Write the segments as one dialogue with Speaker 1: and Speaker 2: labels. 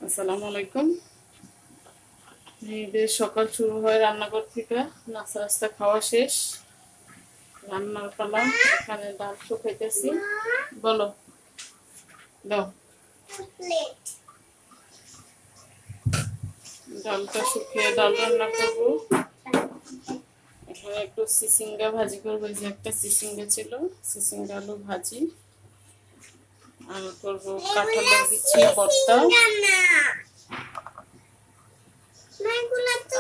Speaker 1: আসসালামু আলাইকুম। মেয়েদের সকাল শুরু হয় রান্নাঘর থেকে, নাস্তা রাস্তা খাওয়া শেষ, রান্নার পালা। এখানে ডাল শুকাইতেছি। বলো, দাও। ডালটা শুকিয়ে ডাল রান্না করবো। এখানে একটু চিচিঙ্গা ভাজি করবো। এই যে একটা চিচিঙ্গা ছিল, চিচিঙ্গা আলু ভাজি। আর করবো কাঁঠালের বিচি ভর্তা।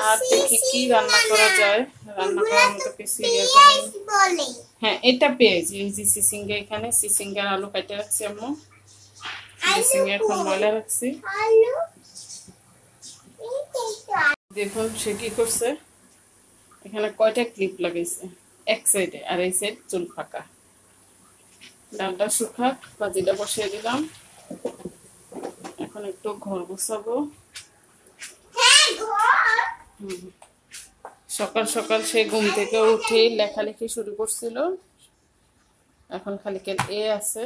Speaker 1: আর দেখি কি রান্না করা যায়। রান্না করার মতো কিছু হ্যাঁ, এটা পেঁয়াজ। এই যে চিচিঙ্গা, এখানে চিচিঙ্গার আলু কেটে রাখছি আম্মু। চিচিঙ্গা এখন ময়লা রাখছি। দেখুন সে কি করছে। এখানে কয়টা ক্লিপ লাগাইছে, এক সাইডে, আর এই সাইড চুল ফাঁকা। ডালটা শুকাক, ভাজিটা বসিয়ে দিলাম। এখন একটু ঘর গোছাবো। সকাল সকাল সে ঘুম থেকে উঠে লেখালেখি শুরু করছিল। এখন খালি এ আছে,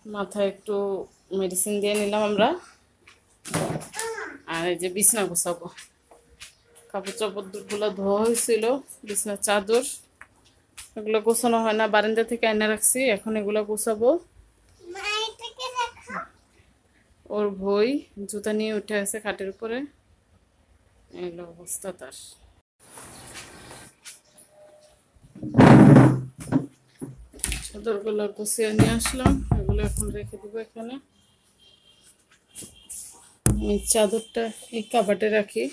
Speaker 1: মাথায় একটু মেডিসিন দিয়ে নিলাম আমরা। আর এই যে বিছনা গোছাবো। কাপড় চাপড়গুলো ধোয়া হয়েছিল, বিছনার চাদর এগুলো গোছানো হয় না, বারান্দা থেকে এনে রাখছি। এখন এগুলো গোছাবো। ওর বই জুতা নিয়ে উঠে আছে খাটের উপরে। এগুলো অবস্থা তার। চাদরগুলো গুছিয়ে নিয়ে আসলাম, এগুলো এখন রেখে দেবো এখানে। আমি চাদরটা এই কাবাটে রাখি।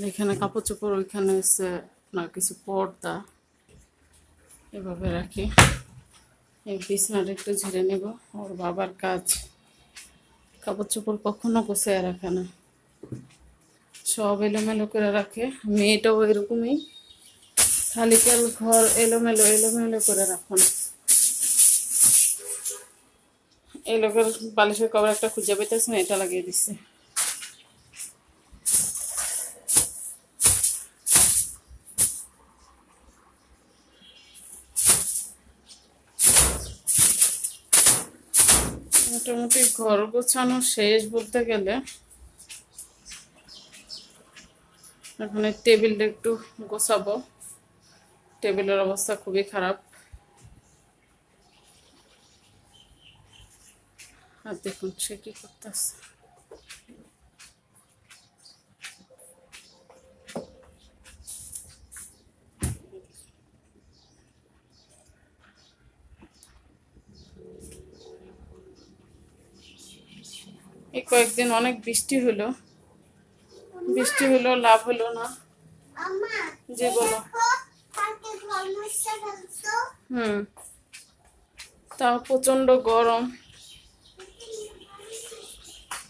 Speaker 1: এখানে কাপড় চোপড়, ওইখানে হচ্ছে আপনার কিছু পর্দা, এভাবে রাখি। এই বিছনাটা একটু ঝেড়ে নেব। ওর বাবার কাজ, কাপড় চোপড় কখনো গুছিয়ে রাখে না, সব এলোমেলো করে রাখে। মেয়েটাও এরকমই, খালি কেল ঘর এলোমেলো এলোমেলো করে রাখুন। এই লোকের বালিশের কভার একটা খুঁজে পেতেছে না, এটা লাগিয়ে দিচ্ছে। মোটামুটি ঘর গোছানো শেষ বলতে গেলে। এখন টেবিলটা একটু গোছাবো। টেবিলের অবস্থা খুবই খারাপ। আর দেখুন সে কি করতেছে। এই কয়েকদিন অনেক বৃষ্টি হলো, লাভ হলো না। যে বলো। তাও প্রচন্ড গরম,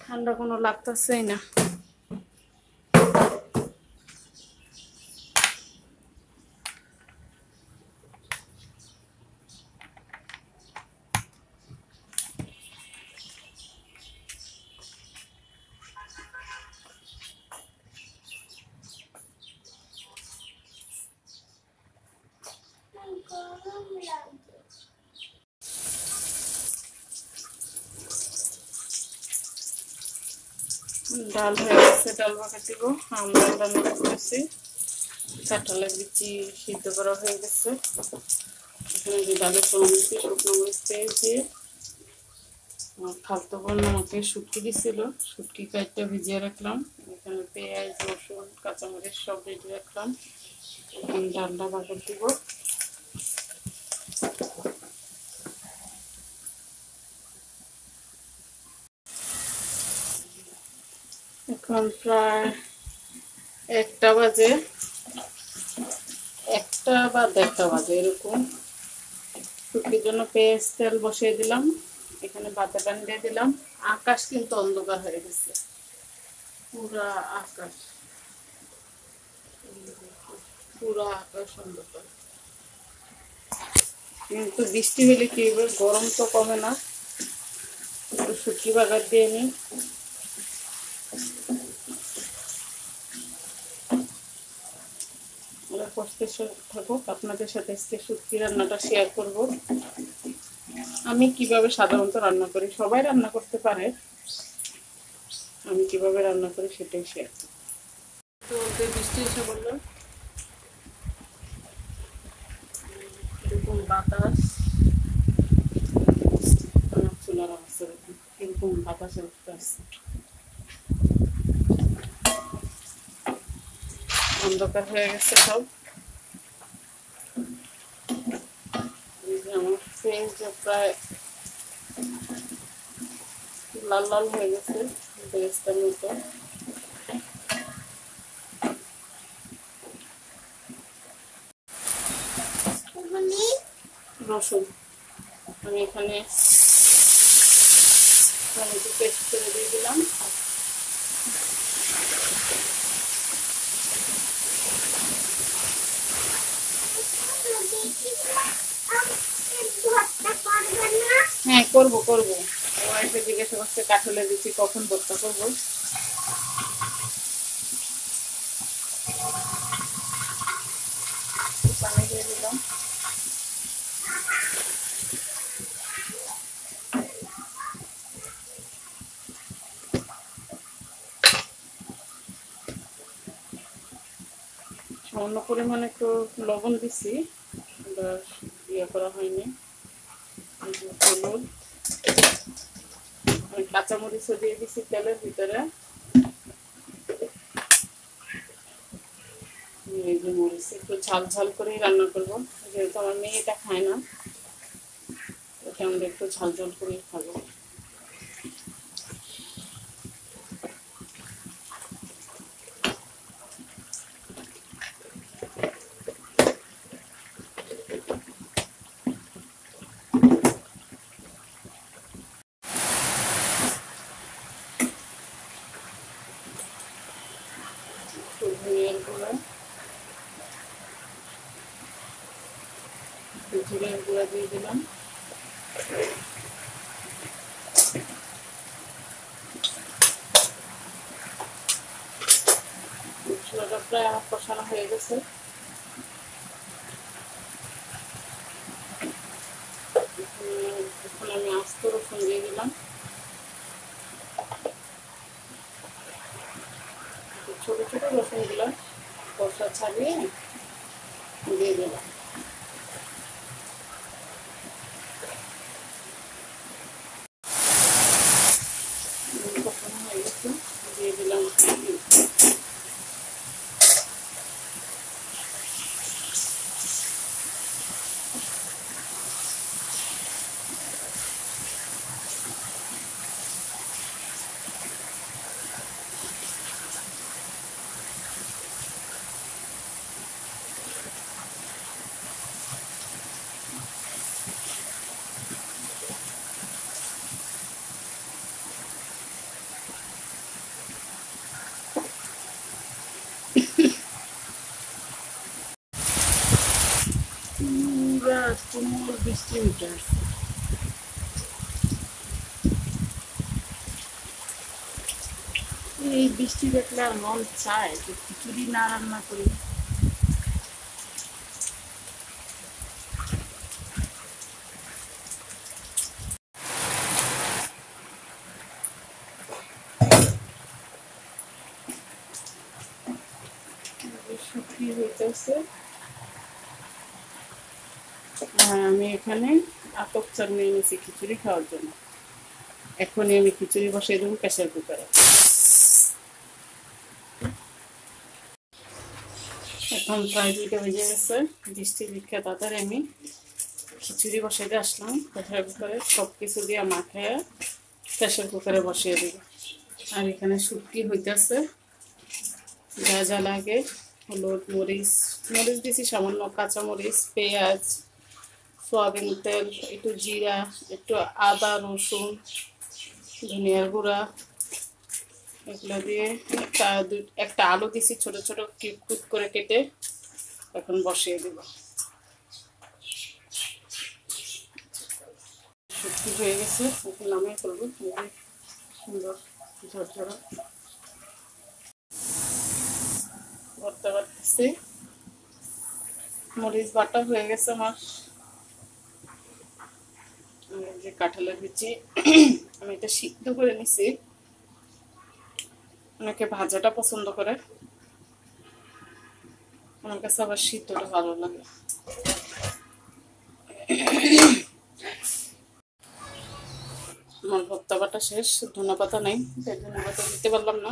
Speaker 1: ঠান্ডা কোনো লাগতেছেই না। ডাল হয়ে গেছে, ডাল বাঁকা দিব। আমরা রান্না করতেছি। কাঁঠালের বিচি সিদ্ধ করা হয়ে গেছে। এখানে যে ডালের ফোড়ন দিচ্ছি, শুকনো মরিচ পেয়েছি। খালতো বোন আমাকে শুটকি দিছিল, শুটকি কাটটা ভিজিয়ে রাখলাম। এখানে পেঁয়াজ, রসুন, কাঁচামরিচ সব রেডি রাখলাম। এখন ডালটা বাগার দিব। এখন প্রায় 1টা বাজে, 1টা বা 1:30 বাজে এরকম। শুটকির জন্য পেঁয়াজ তেল বসিয়ে দিলাম। এখানে ভাতের পানি দিয়ে দিলাম। আকাশ কিন্তু অন্ধকার হয়ে গেছে, পুরা আকাশ, পুরা আকাশ অন্ধকার। কিন্তু বৃষ্টি হলে কি হবে, গরম তো কমে না। একটু শুটকি বাগার দিয়ে নিই। কষ্টে থাকুক, আপনাদের সাথে আজকে শুটকি রান্নাটা শেয়ার করব। আমি কিভাবে সাধারণত রান্না করি, সবাই রান্না করতে পারে, আমি কিভাবে রান্না করি সেটাই শেয়ার করি। তো বলতে বৃষ্টি এসে বললো, এরকম বাতাস, আমার চুলার অবস্থা দেখুন এরকম বাতাসে উঠতে আসছে, অন্ধকার হয়ে গেছে সব। আমার ফেস প্রায় লাল লাল হয়ে গেছে বেরেস্তার মতো। রসুন আমি এখানে টমেটো পেস্ট করে দিয়ে দিলাম। হ্যাঁ করবো করবো, ওয়াইফে জিজ্ঞাসা করছে কাঠলে দিচ্ছি কখন ভর্তা করবো। পানি দিয়ে দিলাম। সামান্য পরিমাণে একটু লবণ দিছি, ইয়ে করা হয়নি। হলুদ, আমি কাঁচামরিচও দিয়ে দিছি তেলের ভিতরে। এই যে মরিচ একটু ঝাল ঝাল করেই রান্না করবো, যেহেতু আমার মেয়েটা খায় না, ওটা আমরা একটু ঝাল ঝাল করেই খাবো। ধনিয়ার গুঁড়া, জিরের গুঁড়া দিয়ে দিলাম। মশলাটা প্রায় আমার কষানো হয়ে গেছে। এখন আমি আস্ত রসুন দিয়ে দিলাম, ছোট ছোট রসুনগুলো কষা ছাড়িয়ে দিয়ে দিলাম। কষানো হয়ে গেছে, দিয়ে দিলাম পুরা তুমুল বৃষ্টি উঠে আসছে। এই বৃষ্টি দেখলে আর মন চায় যে খিচুড়ি না রান্না করি। শুকিয়ে হইতেছে। আমি এখানে আতপ চাল নিয়ে নিয়েছি খিচুড়ি খাওয়ার জন্য। এখনই আমি খিচুড়ি বসিয়ে দেবো প্রেসার কুকারে। এখন প্রায় 2টা বেজে গেছে, বৃষ্টি বিখ্যাত তাড়াতাড়ি আমি খিচুড়ি বসাইতে আসলাম প্রেসার কুকারে। সব কিছু দিয়ে মাখিয়ে প্রেসার কুকারে বসিয়ে দেবো। আর এখানে শুটকি হইতেছে, যা যা লাগে হলুদ, মরিচ মরিচ দিয়েছি সামান্য, কাঁচামরিচ, পেঁয়াজ, সয়াবিন তেল, একটু জিরা, একটু আদা, রসুন, ধনিয়ার গুঁড়া, এগুলো দিয়ে একটা আলু দিছি ছোট ছোট কিউব করে কেটে। এখন বসিয়ে দেব। শুটকি হয়ে গেছে, এখন নামিয়ে ফেলবো। সুন্দর ঝরঝরা ভর্তা বাড়তেছি, মরিচ বাটা হয়ে গেছে আমার। যে কাঁঠালের বিচি আমি এটা সিদ্ধ করে নিছি। অনেকে ভাজাটা পছন্দ করে, আমার কাছে আবার সিদ্ধটা ভালো লাগে। আমার ভর্তা বাটা শেষ, ধনেপাতা নেই, ধনেপাতা দিতে পারলাম না।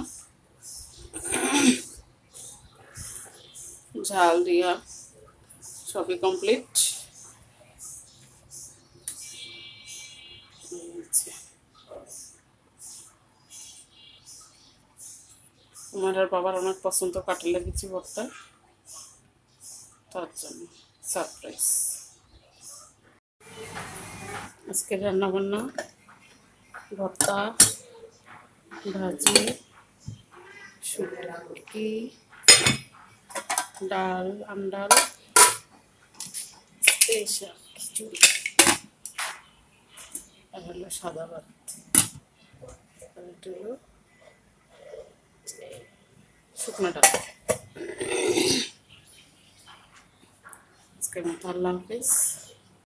Speaker 1: ঝাল দিয়া সবই কমপ্লিট। আমার আর বাবার অনেক পছন্দ কাঁঠালের বিচি ভর্তা, তার জন্য সারপ্রাইজ। আজকে রান্না বান্না ভর্তা, ভাজি, শুটকি, ডাল, আমডাল, স্পেশাল খিচুড়ি, আর হলো সাদা ভাত, আর এটা হলো শুকনো ডাল। আজকের মতো আল্লাহ হাফিজ।